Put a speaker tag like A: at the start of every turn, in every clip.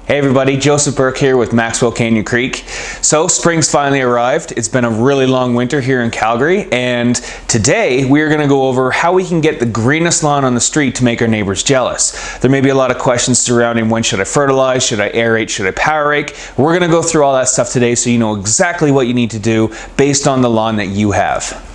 A: Hey everybody, Joseph Burke here with Maxwell Canyon Creek. So spring's finally arrived. It's been a really long winter here in Calgary, and today we're going to go over how we can get the greenest lawn on the street to make our neighbors jealous. There may be a lot of questions surrounding when should I fertilize, should I aerate, should I power rake. We're going to go through all that stuff today so you know exactly what you need to do based on the lawn that you have.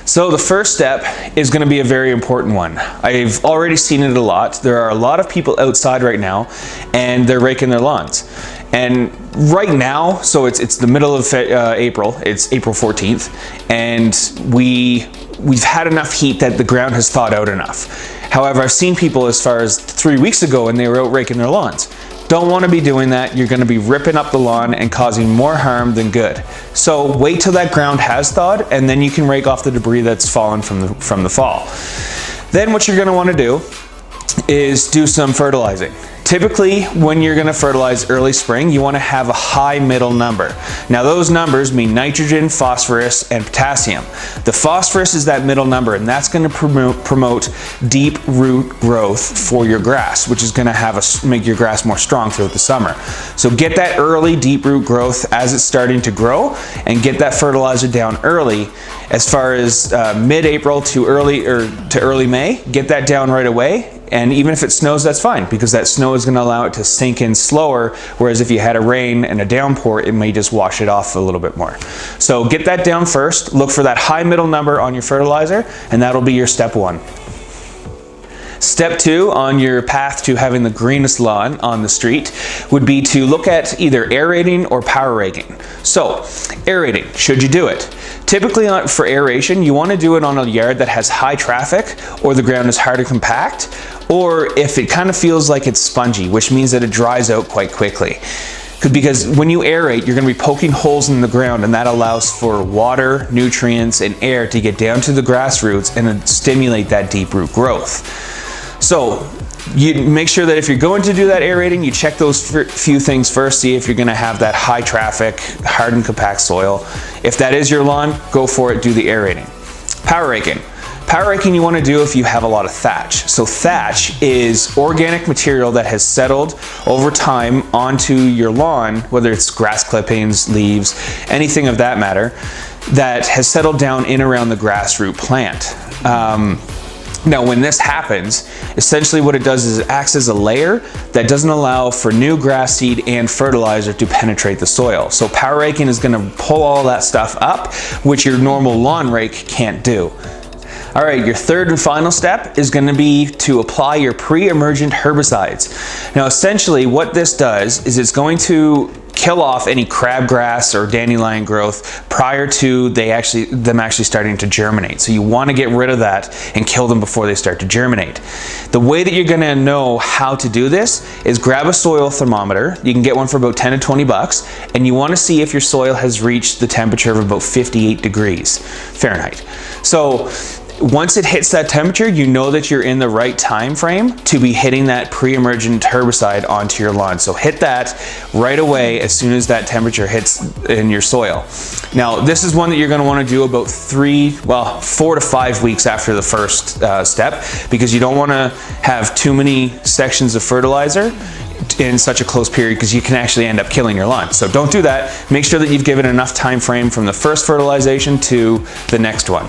A: So the first step is going to be a very important one. I've already seen it a lot. There are a lot of people outside right now and they're raking their lawns. And right now, so it's the middle of April, it's April 14th, and we've had enough heat that the ground has thawed out enough. However, I've seen people as far as 3 weeks ago and they were out raking their lawns. Don't want to be doing that. You're going to be ripping up the lawn and causing more harm than good. So wait till that ground has thawed and then you can rake off the debris that's fallen from the fall. Then what you're going to want to do is do some fertilizing. Typically, when you're going to fertilize early spring, you want to have a high middle number. Now those numbers mean nitrogen, phosphorus, and potassium. The phosphorus is that middle number, and that's going to promote deep root growth for your grass, which is going to make your grass more strong throughout the summer. So get that early deep root growth as it's starting to grow, and get that fertilizer down early. As far as mid-April to early May, get that down right away. And even if it snows, that's fine, because that snow is going to allow it to sink in slower, whereas if you had a rain and a downpour, it may just wash it off a little bit more. So get that down first, look for that high middle number on your fertilizer, and that'll be your step one. Step two on your path to having the greenest lawn on the street would be to look at either aerating or power raking. So, aerating, should you do it? Typically for aeration, you want to do it on a yard that has high traffic, or the ground is hard to compact, or if it kind of feels like it's spongy, which means that it dries out quite quickly. Because when you aerate, you're going to be poking holes in the ground, and that allows for water, nutrients, and air to get down to the grass roots and stimulate that deep root growth. So you make sure that if you're going to do that aerating, you check those few things first, see if you're going to have that high traffic, hard and compact soil. If that is your lawn, go for it, do the aerating. Power raking. Power raking you want to do if you have a lot of thatch. So thatch is organic material that has settled over time onto your lawn, whether it's grass clippings, leaves, anything of that matter, that has settled down in around the grass root plant. Now when this happens, essentially what it does is it acts as a layer that doesn't allow for new grass seed and fertilizer to penetrate the soil. So power raking is going to pull all that stuff up, which your normal lawn rake can't do. All right, your third and final step is going to be to apply your pre-emergent herbicides. Now essentially what this does is it's going to kill off any crabgrass or dandelion growth prior to them actually starting to germinate. So you want to get rid of that and kill them before they start to germinate. The way that you're going to know how to do this is grab a soil thermometer. You can get one for about 10 to 20 bucks, and you want to see if your soil has reached the temperature of about 58 degrees Fahrenheit. So once it hits that temperature, you know that you're in the right time frame to be hitting that pre-emergent herbicide onto your lawn. So hit that right away as soon as that temperature hits in your soil. Now, this is one that you're going to want to do about 4 to 5 weeks after the first step, because you don't want to have too many sections of fertilizer in such a close period, because you can actually end up killing your lawn. So don't do that. Make sure that you've given enough time frame from the first fertilization to the next one.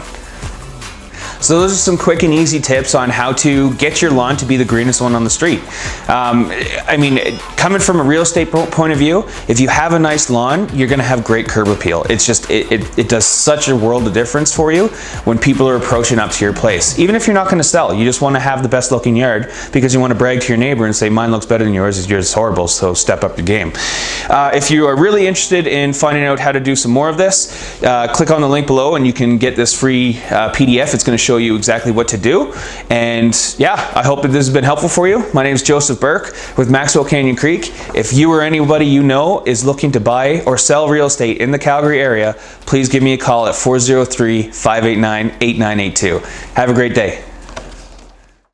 A: So those are some quick and easy tips on how to get your lawn to be the greenest one on the street. I mean, coming from a real estate point of view, if you have a nice lawn, you're going to have great curb appeal. It's just, it does such a world of difference for you when people are approaching up to your place. Even if you're not going to sell, you just want to have the best looking yard because you want to brag to your neighbor and say, mine looks better than yours is horrible, so step up your game. If you are really interested in finding out how to do some more of this, click on the link below and you can get this free PDF. It's going to show you exactly what to do. And yeah, I hope that this has been helpful for you. My name is Joseph Burke with Maxwell Canyon Creek. If you or anybody you know is looking to buy or sell real estate in the Calgary area, please give me a call at 403-589-8982. Have a great day.